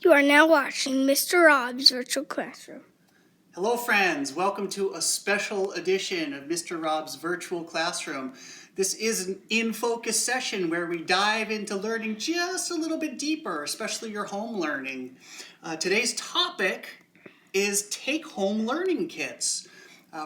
You are now watching Mr. Rob's Virtual Classroom. Hello friends, welcome to a special edition of Mr. Rob's Virtual Classroom. This is an in-focus session where we dive into learning just a little bit deeper, especially your home learning. Today's topic is take-home learning kits.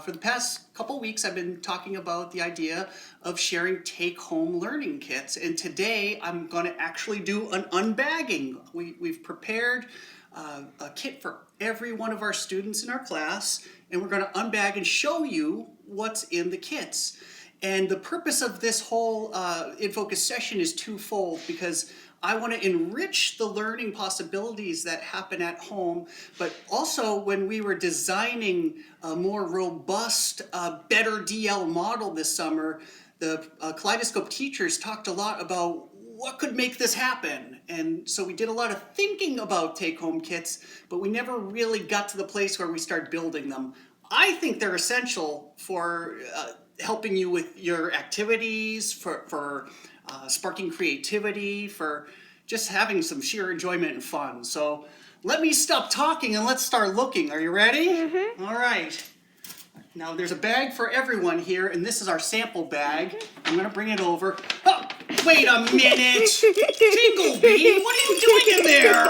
For the past couple weeks, I've been talking about the idea of sharing take-home learning kits, and today I'm going to actually do an unbagging. We've prepared a kit for every one of our students in our class, and we're going to unbag and show you what's in the kits. And the purpose of this whole in-focus session is twofold, because I want to enrich the learning possibilities that happen at home, but also when we were designing a more robust, better DL model this summer, the Kaleidoscope teachers talked a lot about what could make this happen. And so we did a lot of thinking about take-home kits, but we never really got to the place where we start building them. I think they're essential for helping you with your activities, for sparking creativity, for just having some sheer enjoyment and fun. So let me stop talking and let's start looking. Are you ready? Mm-hmm. All right. Now there's a bag for everyone here, and this is our sample bag. I'm gonna bring it over. Oh, wait a minute! Jingle Bee, what are you doing in there?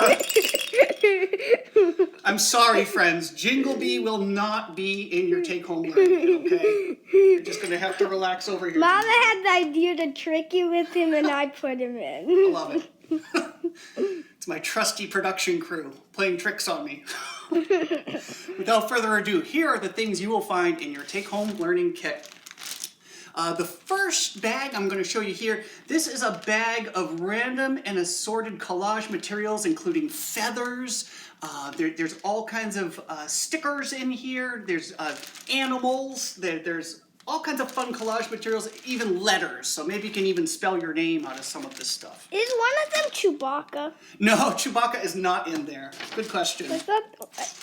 I'm sorry, friends. Jingle Bee will not be in your take-home learning kit, okay? You're just gonna have to relax over here. Mama had the idea to trick you with him, and I put him in. I love it. It's my trusty production crew playing tricks on me. Without further ado, here are the things you will find in your take-home learning kit. The first bag I'm going to show you here, this is a bag of random and assorted collage materials, including feathers. There's all kinds of stickers in here. There's animals. There's all kinds of fun collage materials, even letters. So maybe you can even spell your name out of some of this stuff. Is one of them Chewbacca? No, Chewbacca is not in there. Good question. I thought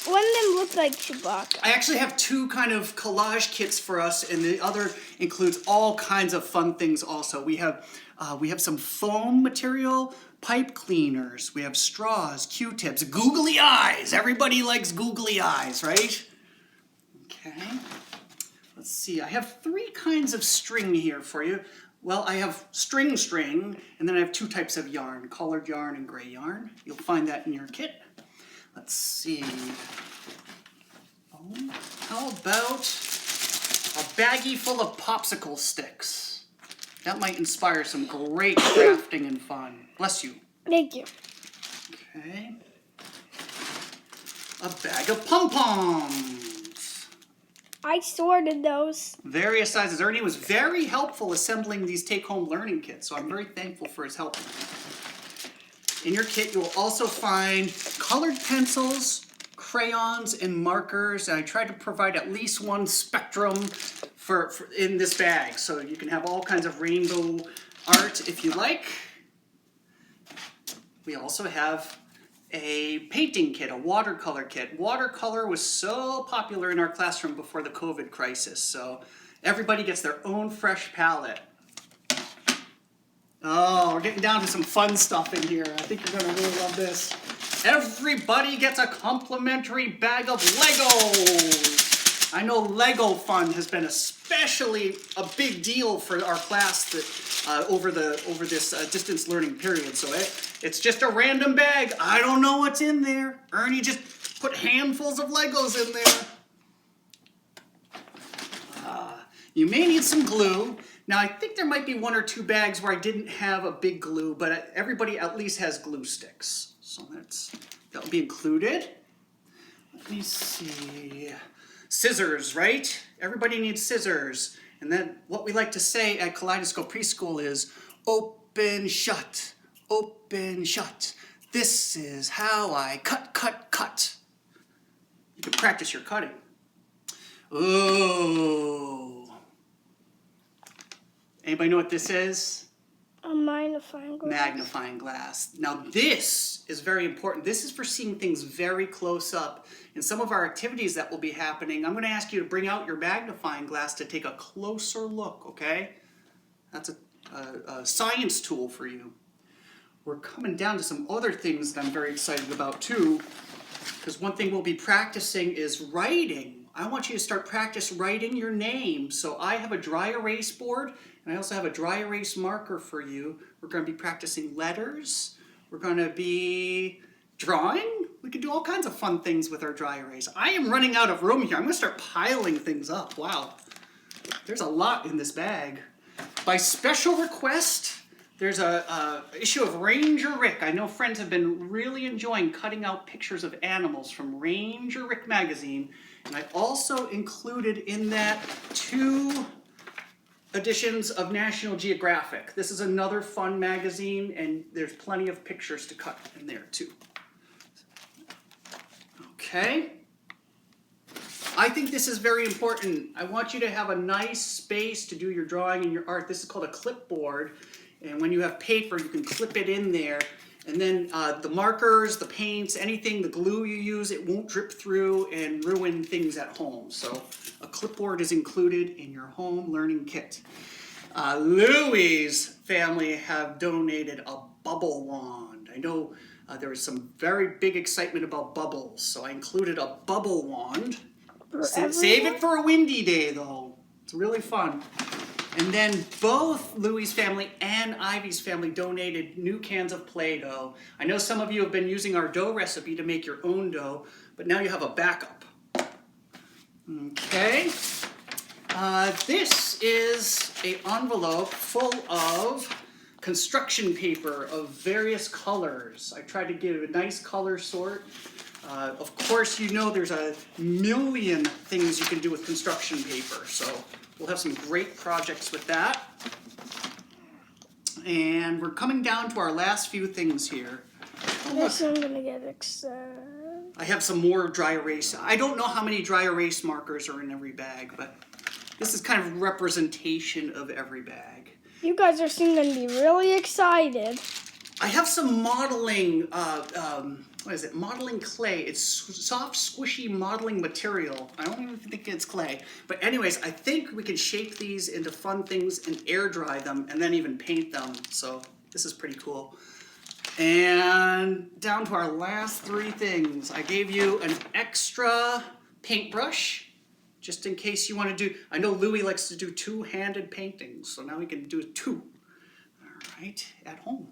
one of them looked like Chewbacca. I actually have two kind of collage kits for us, and the other includes all kinds of fun things also. We have some foam material, pipe cleaners, we have straws, Q-tips, googly eyes. Everybody likes googly eyes, right? Okay. Let's see, I have three kinds of string here for you. Well, I have string, and then I have two types of yarn, colored yarn and gray yarn. You'll find that in your kit. Let's see. Oh, how about a baggie full of popsicle sticks? That might inspire some great crafting and fun. Bless you. Thank you. Okay. A bag of pom-poms. I sorted those. Various sizes. Ernie was very helpful assembling these take-home learning kits, so I'm very thankful for his help. In your kit, you will also find colored pencils, crayons, and markers. And I tried to provide at least one spectrum for in this bag, so you can have all kinds of rainbow art if you like. We also have a painting kit, a watercolor kit. Watercolor was so popular in our classroom before the COVID crisis, so everybody gets their own fresh palette. Oh, we're getting down to some fun stuff in here. I think you're gonna really love this. Everybody gets a complimentary bag of Legos. I know Lego fun has been especially a big deal for our class that over this distance learning period. So it's just a random bag. I don't know what's in there. Ernie just put handfuls of Legos in there. You may need some glue. Now I think there might be one or two bags where I didn't have a big glue, but everybody at least has glue sticks. So that'll be included. Let me see. Scissors, right? Everybody needs scissors. And then what we like to say at Kaleidoscope Preschool is open, shut, open, shut. This is how I cut, cut, cut. You can practice your cutting. Ooh. Anybody know what this is? A magnifying glass. Magnifying glass. Now this is very important. This is for seeing things very close up. In some of our activities that will be happening, I'm going to ask you to bring out your magnifying glass to take a closer look, okay? That's a science tool for you. we're coming down to some other things that I'm very excited about too. Because one thing we'll be practicing is writing. I want you to start practice writing your name. So I have a dry erase board, and I also have a dry erase marker for you. We're going to be practicing letters. We're going to be drawing. We can do all kinds of fun things with our dry erase. I am running out of room here. I'm going to start piling things up. Wow. There's a lot in this bag. By special request, there's a issue of Ranger Rick. I know friends have been really enjoying cutting out pictures of animals from Ranger Rick magazine. And I also included in that 2 editions of National Geographic. This is another fun magazine, and there's plenty of pictures to cut in there too. Okay. I think this is very important. I want you to have a nice space to do your drawing and your art. This is called a clipboard. And when you have paper, you can clip it in there. And then the markers, the paints, anything, the glue you use, it won't drip through and ruin things at home. So a clipboard is included in your home learning kit. Louie's family have donated a bubble wand. I know there was some very big excitement about bubbles, so I included a bubble wand. Save it for a windy day, though. It's really fun. And then both Louie's family and Ivy's family donated new cans of Play-Doh. I know some of you have been using our dough recipe to make your own dough, but now you have a backup. Okay. This is an envelope full of construction paper of various colors. I tried to give a nice color sort. Of course, you know there's a million things you can do with construction paper, so we'll have some great projects with that. And we're coming down to our last few things here. This I'm gonna get excited. I have some more dry erase. I don't know how many dry erase markers are in every bag, but this is kind of representation of every bag. You guys are soon gonna be really excited. I have some modeling, what is it? Modeling clay. It's soft, squishy modeling material. I don't even think it's clay. But anyways, I think we can shape these into fun things and air dry them and then even paint them. So this is pretty cool. And down to our last 3 things. I gave you an extra paintbrush, just in case you want to do, I know Louie likes to do 2-handed paintings, so now we can do 2. All right, at home.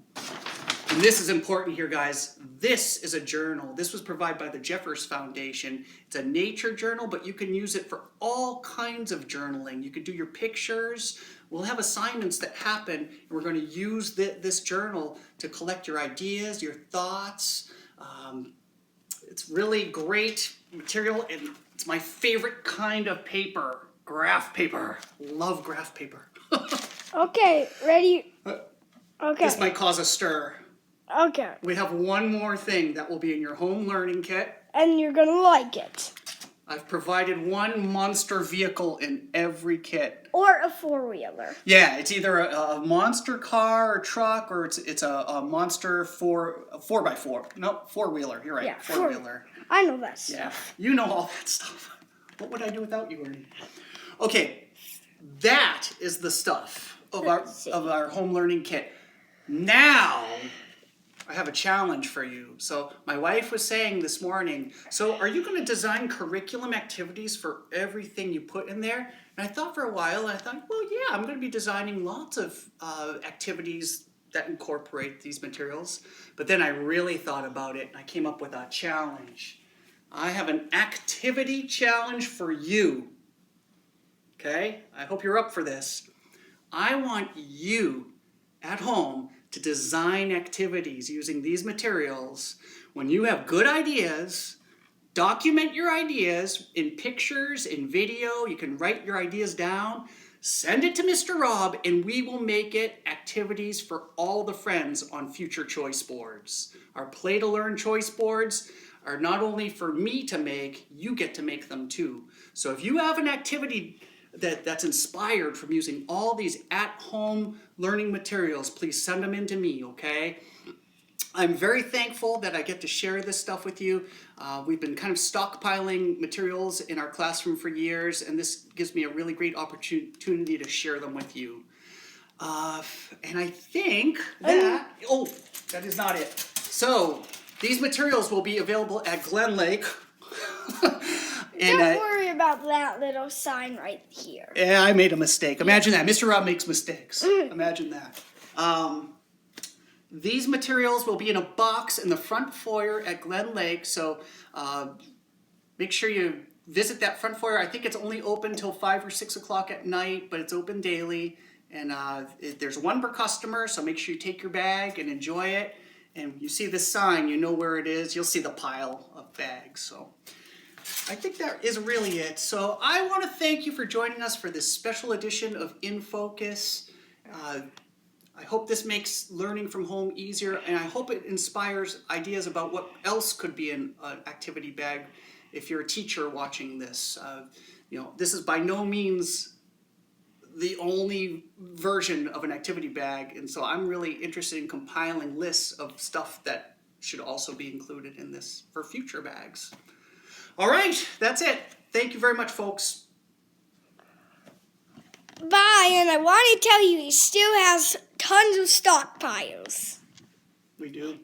And this is important here, guys. This is a journal. This was provided by the Jeffers Foundation. It's a nature journal, but you can use it for all kinds of journaling. You could do your pictures. We'll have assignments that happen, and we're going to use this journal to collect your ideas, your thoughts. It's really great material, and it's my favorite kind of paper, graph paper. Love graph paper. Okay, ready? Okay. This might cause a stir. Okay. We have one more thing that will be in your home learning kit. And you're gonna like it. I've provided one monster vehicle in every kit. Or a 4-wheeler. Yeah, it's either a monster car or truck, or it's a monster 4x4. No, 4-wheeler. You're right. Yeah, 4-wheeler. I know that stuff. Yeah, you know all that stuff. What would I do without you, Ernie? Okay, that is the stuff of our home learning kit. Now, I have a challenge for you. So my wife was saying this morning, so are you going to design curriculum activities for everything you put in there? And I thought for a while, and I thought, well, yeah, I'm going to be designing lots of activities that incorporate these materials. But then I really thought about it, and I came up with a challenge. I have an activity challenge for you. Okay? I hope you're up for this. I want you at home to design activities using these materials. When you have good ideas, document your ideas in pictures, in video. You can write your ideas down. Send it to Mr. Rob, and we will make it activities for all the friends on future choice boards. Our Play to Learn choice boards are not only for me to make, you get to make them too. So if you have an activity that's inspired from using all these at-home learning materials, please send them in to me, okay? I'm very thankful that I get to share this stuff with you. We've been kind of stockpiling materials in our classroom for years, and this gives me a really great opportunity to share them with you. And I think that, that is not it. So these materials will be available at Glen Lake. And, Don't worry about that little sign right here. Yeah, I made a mistake. Imagine that. Mr. Rob makes mistakes. Imagine that. These materials will be in a box in the front foyer at Glen Lake. So make sure you visit that front foyer. I think it's only open till 5 or 6 o'clock at night, but it's open daily. And there's one per customer, so make sure you take your bag and enjoy it. And you see this sign, you know where it is. You'll see the pile of bags. So I think that is really it. So I want to thank you for joining us for this special edition of In Focus. I hope this makes learning from home easier, and I hope it inspires ideas about what else could be in an activity bag if you're a teacher watching this. This is by no means the only version of an activity bag, and so I'm really interested in compiling lists of stuff that should also be included in this for future bags. All right, that's it. Thank you very much, folks. Bye, and I want to tell you he still has tons of stockpiles. We do.